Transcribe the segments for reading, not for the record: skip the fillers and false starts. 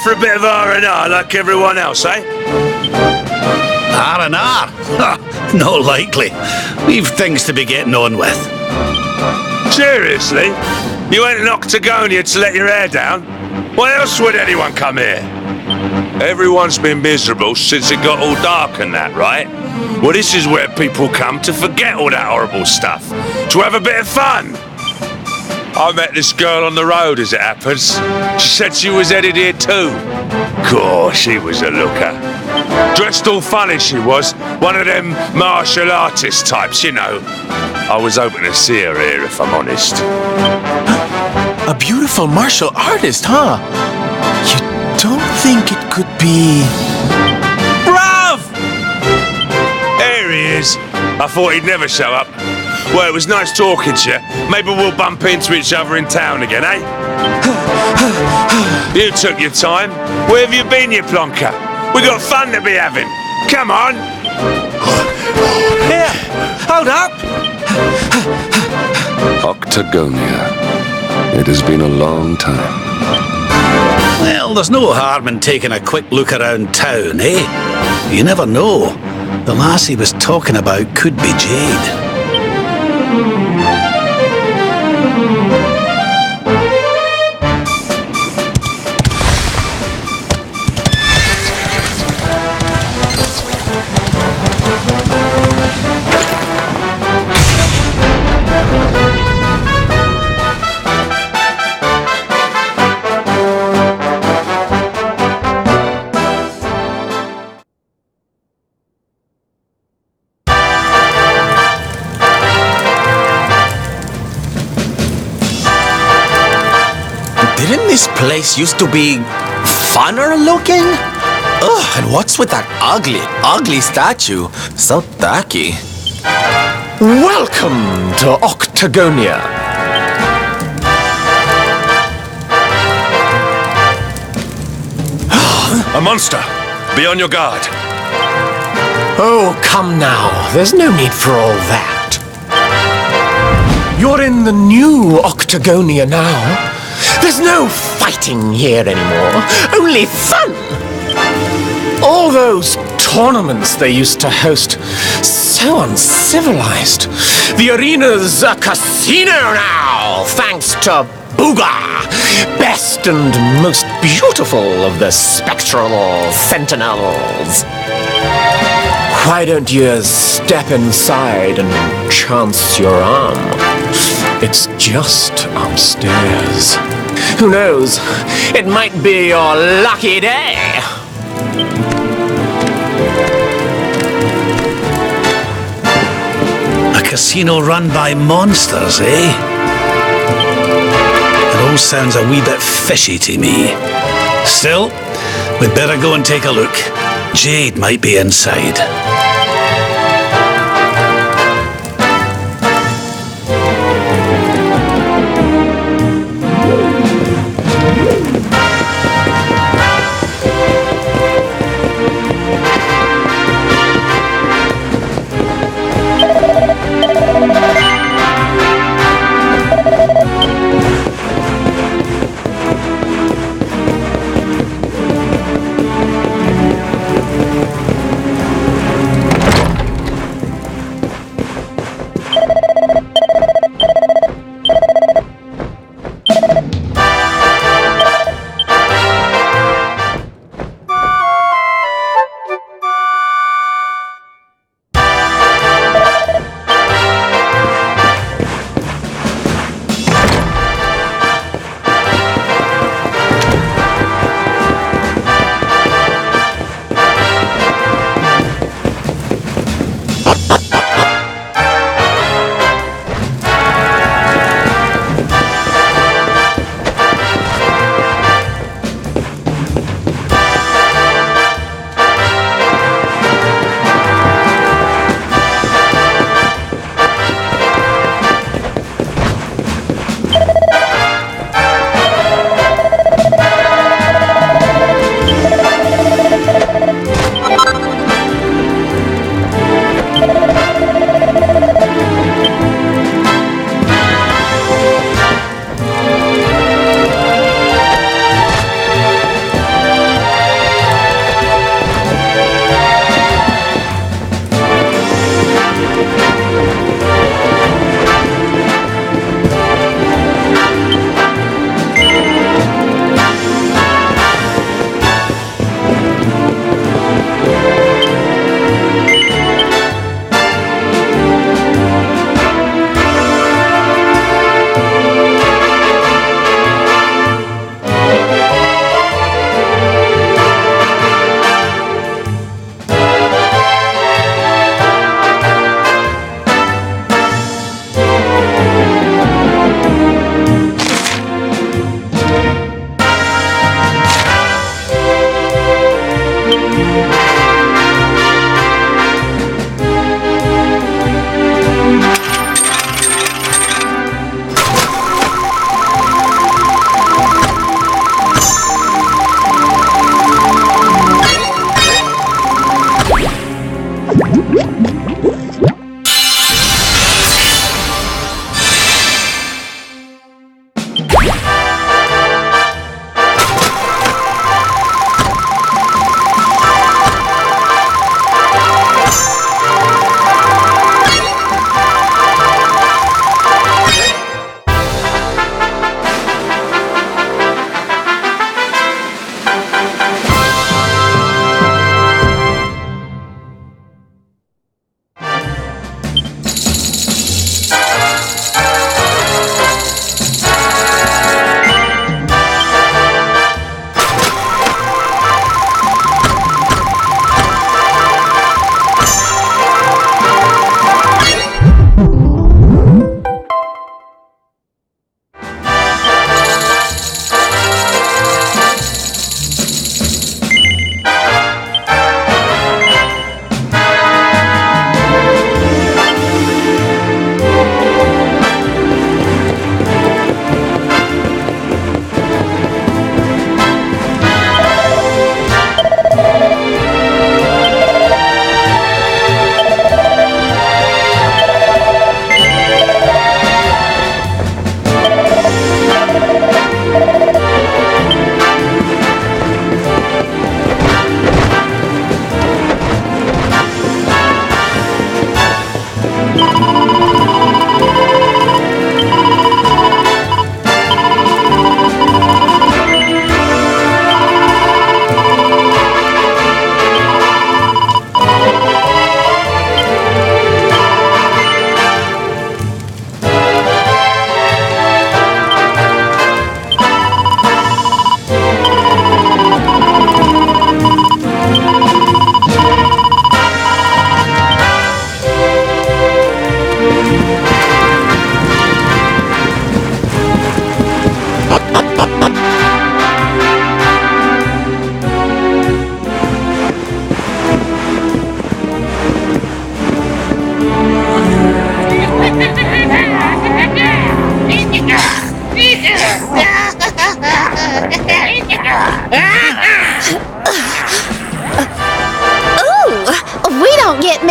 for a bit of R&R like everyone else, eh? R&R? Not likely. We've things to be getting on with. Seriously? You went in Octagonia to let your hair down? Why else would anyone come here? Everyone's been miserable since it got all dark and that, right? Well, this is where people come to forget all that horrible stuff. To have a bit of fun. I met this girl on the road, as it happens. She said she was headed here too. Gosh, she was a looker. Dressed all funny, she was. One of them martial artist types, you know. I was hoping to see her here, if I'm honest. A beautiful martial artist, huh? You don't think it could be... Brav! There he is. I thought he'd never show up. Well, it was nice talking to you. Maybe we'll bump into each other in town again, eh? You took your time. Where have you been, you plonker? We got fun to be having. Come on. Here, hold up. Octagonia. It has been a long time. Well, there's no harm in taking a quick look around town, eh? You never know. The lass he was talking about could be Jade. Didn't this place used to be funner looking? Ugh, and what's with that ugly statue? So tacky. Welcome to Octagonia. A monster. Be on your guard. Oh, come now. There's no need for all that. You're in the new Octagonia now. There's no fighting here anymore. Only fun. All those tournaments they used to host. So uncivilized. The arena's a casino now, thanks to Booga, best and most beautiful of the spectral sentinels. Why don't you step inside and chance your arm? It's just upstairs. Who knows? It might be your lucky day. A casino run by monsters, eh? It all sounds a wee bit fishy to me. Still, we'd better go and take a look. Jade might be inside.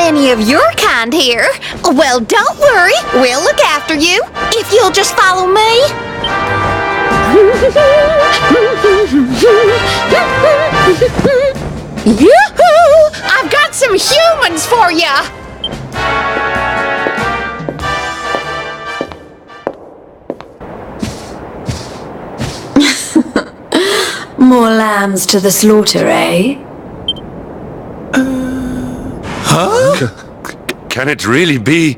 any of your kind here. Well, don't worry. We'll look after you if you'll just follow me. Yoo-hoo! I've got some humans for ya! More lambs to the slaughter, eh? Can it really be?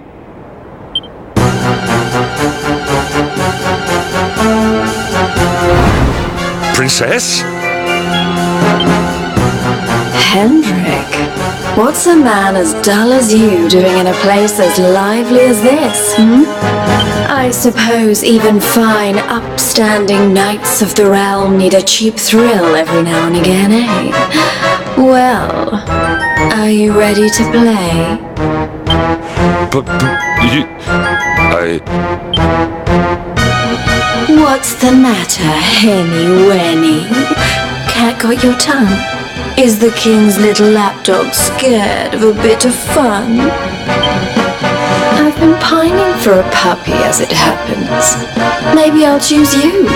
Princess? Hendrik, what's a man as dull as you doing in a place as lively as this, I suppose even fine, upstanding knights of the realm need a cheap thrill every now and again, eh? Well, are you ready to play? But you... What's the matter, Henny Wenny? Cat got your tongue? Is the king's little lapdog scared of a bit of fun? I've been pining for a puppy as it happens. Maybe I'll choose you,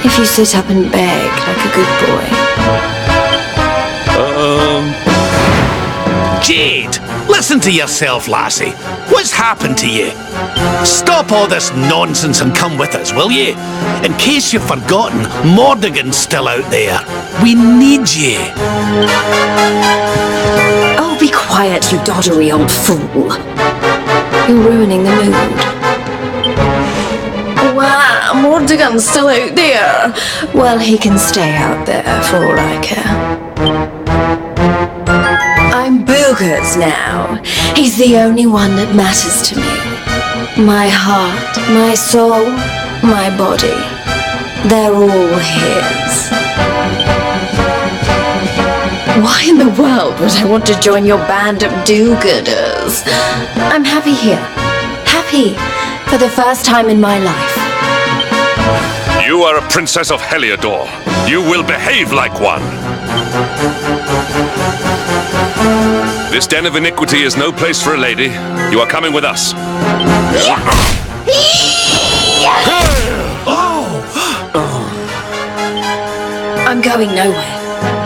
if you sit up and beg like a good boy. Jade, listen to yourself, lassie. What's happened to you? Stop all this nonsense and come with us, will you? In case you've forgotten, Mordigan's still out there. We need you. Oh, be quiet, you doddery old fool. You're ruining the mood. Wow, Mordigan's still out there. Well, he can stay out there for all I care. I'm Boogers now. He's the only one that matters to me. My heart, my soul, my body. They're all his. Why in the world would I want to join your band of do-gooders? I'm happy here. Happy for the first time in my life. You are a princess of Heliodor. You will behave like one. This den of iniquity is no place for a lady. You are coming with us. I'm going nowhere,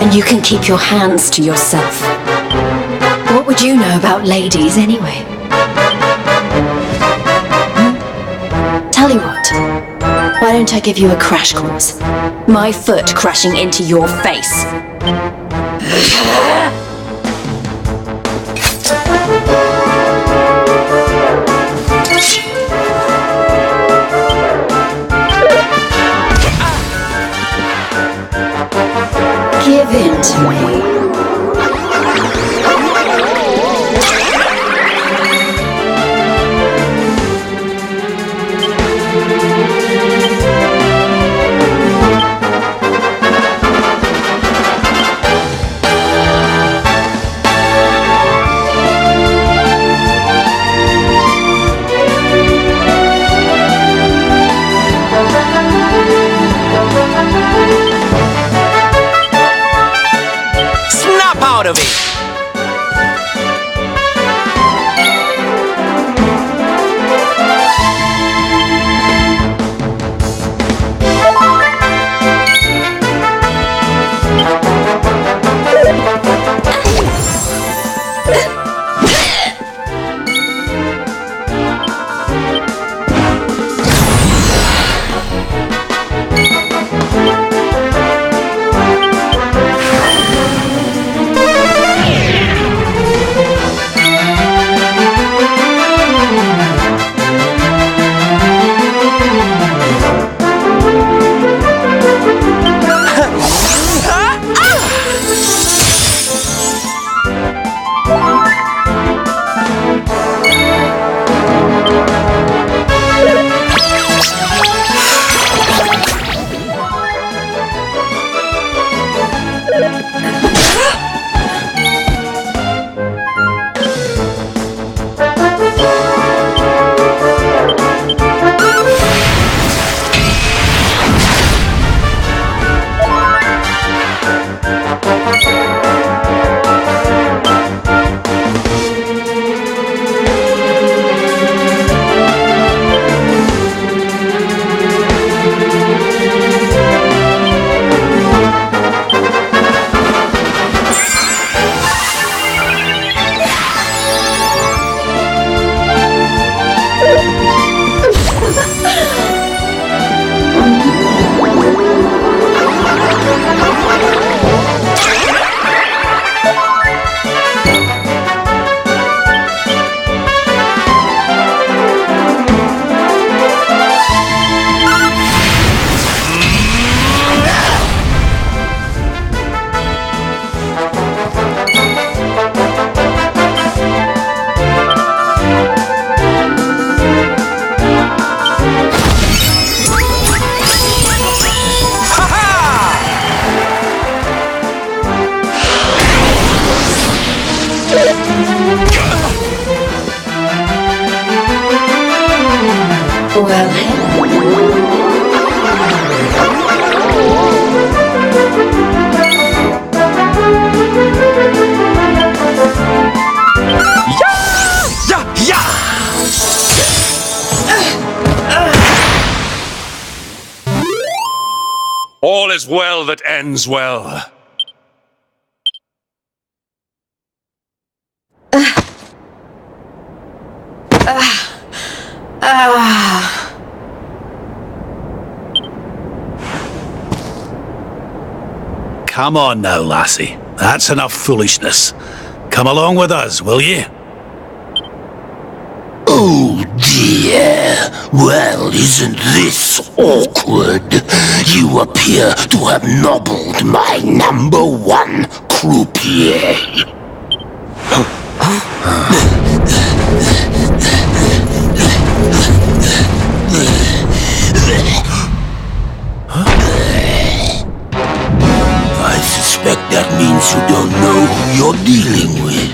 and you can keep your hands to yourself. What would you know about ladies anyway? Tell you what, why don't I give you a crash course? My foot crashing into your face. Give in to me. is well that ends well. Come on now, lassie. That's enough foolishness. Come along with us, will ye? Oh dear. Well, isn't this awkward? You appear to have nobbled my #1 croupier. I suspect that means you don't know who you're dealing with.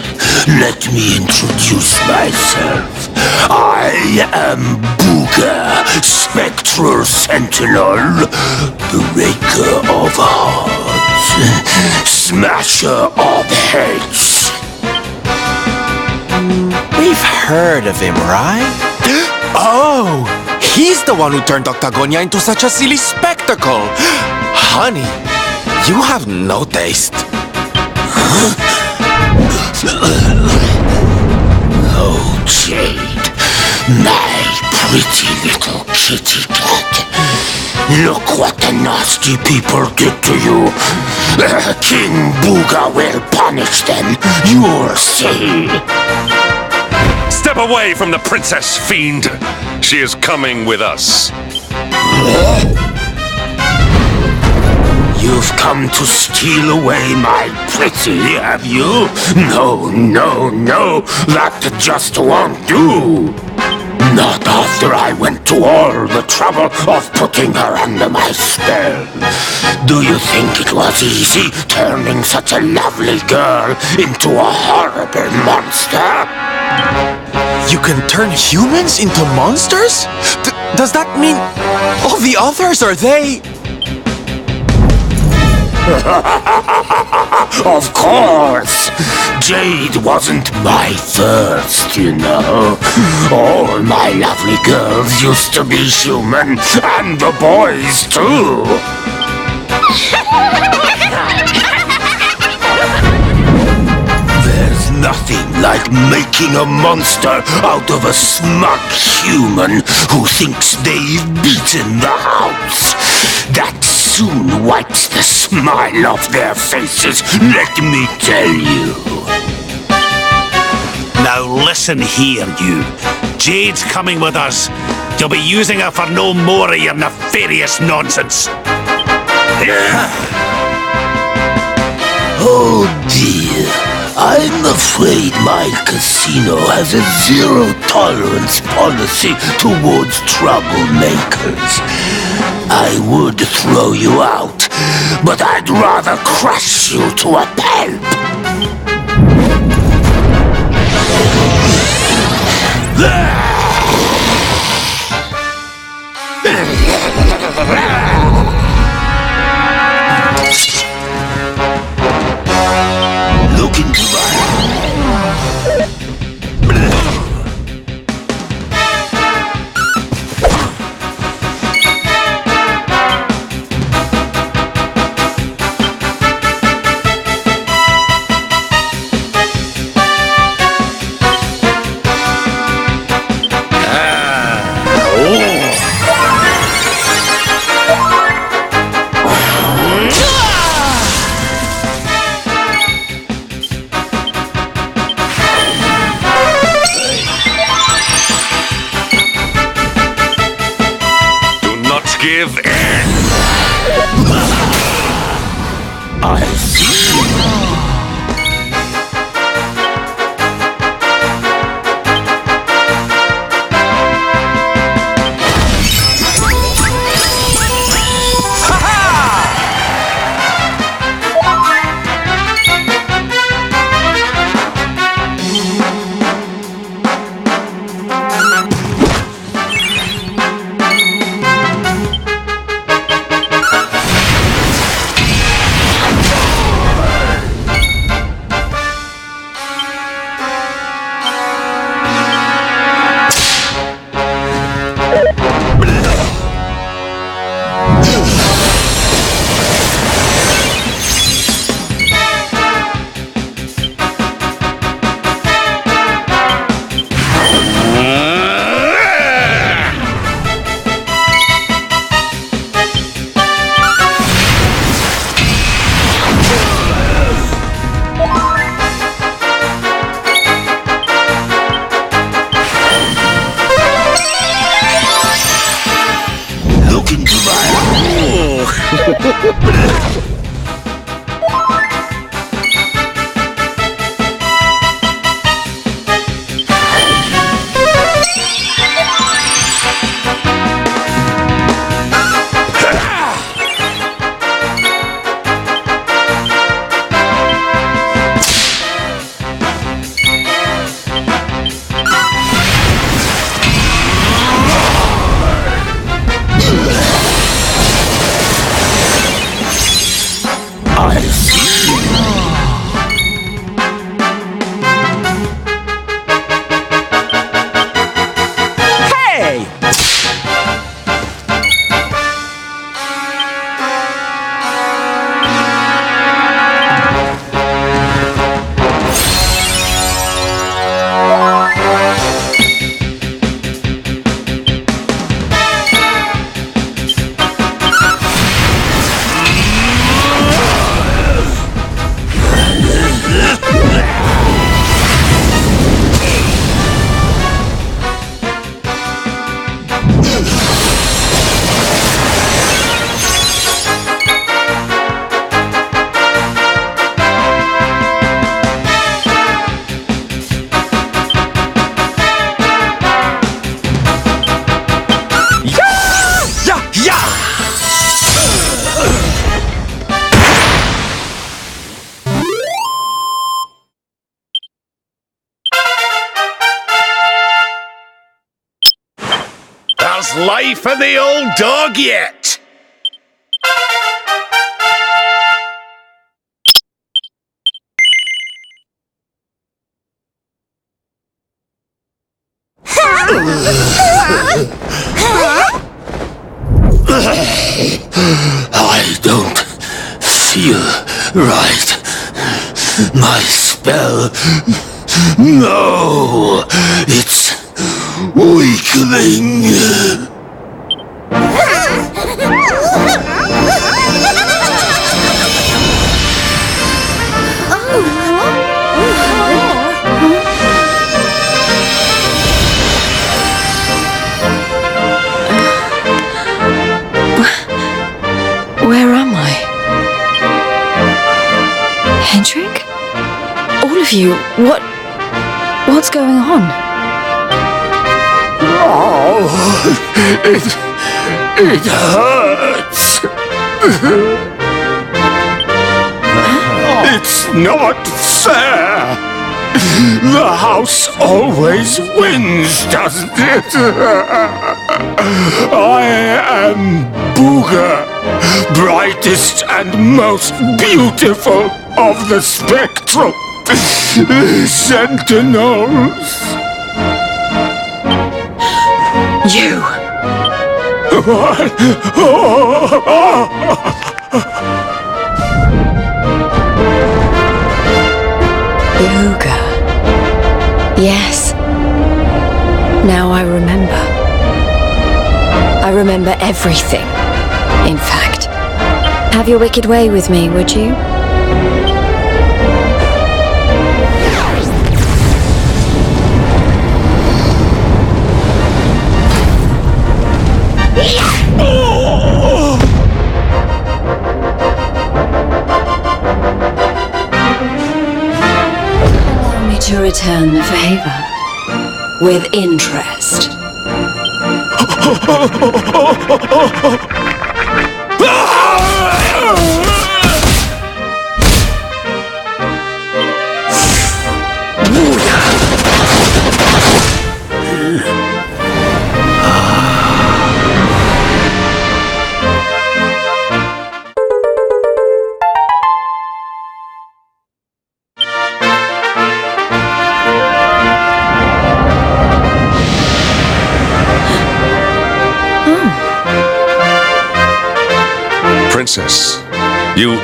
Let me introduce myself. I am Booga, Spectral Sentinel, Breaker of Hearts, Smasher of Heads. We've heard of him, right? Oh, he's the one who turned Octagonia into such a silly spectacle. Honey, you have no taste. Oh, Jade, my pretty little kitty cat. Look what the nasty people did to you. King Booga will punish them, you'll see. Step away from the princess, fiend. She is coming with us. You've come to steal away my pretty, have you? No, no, no, that just won't do. Not after I went to all the trouble of putting her under my spell. Do you think it was easy turning such a lovely girl into a horrible monster? You can turn humans into monsters? Does that mean all the others are they? Of course! Jade wasn't my first, you know. All my lovely girls used to be human, and the boys too. There's nothing like making a monster out of a smug human who thinks they've beaten the house. That soon wipes the smile off their faces, let me tell you. Now listen here, you. Jade's coming with us. You'll be using her for no more of your nefarious nonsense. Oh dear, I'm afraid my casino has a zero-tolerance policy towards troublemakers. I would throw you out, but I'd rather crush you to a pulp. Look into my Give in! I see. There's life in the old dog yet. I don't feel right. My spell... No! It's weakling. Where am I? Hendrik? All of you, what's going on? Oh, it hurts. It's not fair. The house always wins, doesn't it? I am Booger, brightest and most beautiful of the spectral sentinels. You! What? Booger. Yes. Now I remember. I remember everything, in fact. Have your wicked way with me, would you? Allow me to return the favor. With interest. Princess, you're...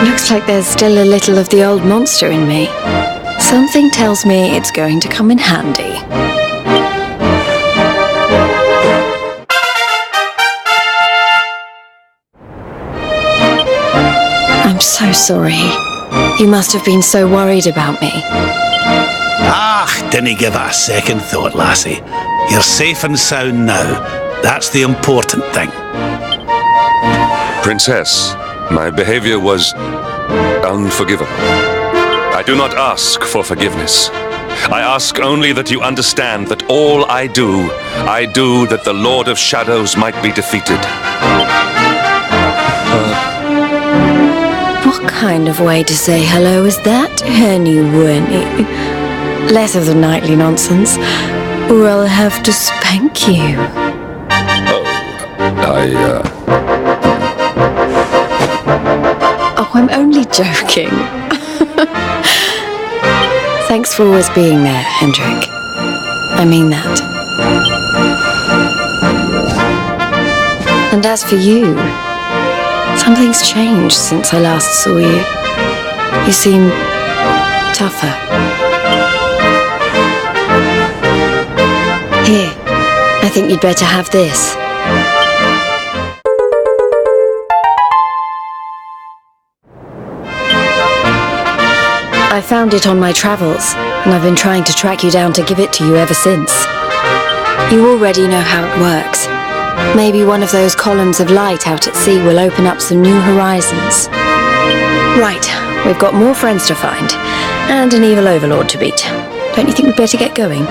Looks like there's still a little of the old monster in me. Something tells me it's going to come in handy. I'm so sorry. You must have been so worried about me. Dinna give it a second thought, lassie. You're safe and sound now. That's the important thing. Princess, my behavior was unforgivable. I do not ask for forgiveness. I ask only that you understand that all I do that the Lord of Shadows might be defeated. What kind of way to say hello is that, anyway? Less of the nightly nonsense, or I'll have to spank you. Oh, I'm only joking. Thanks for always being there, Hendrik. I mean that. And as for you, something's changed since I last saw you. You seem tougher. Here, I think you'd better have this. I found it on my travels, and I've been trying to track you down to give it to you ever since. You already know how it works. Maybe one of those columns of light out at sea will open up some new horizons. Right, we've got more friends to find, and an evil overlord to beat. Don't you think we'd better get going?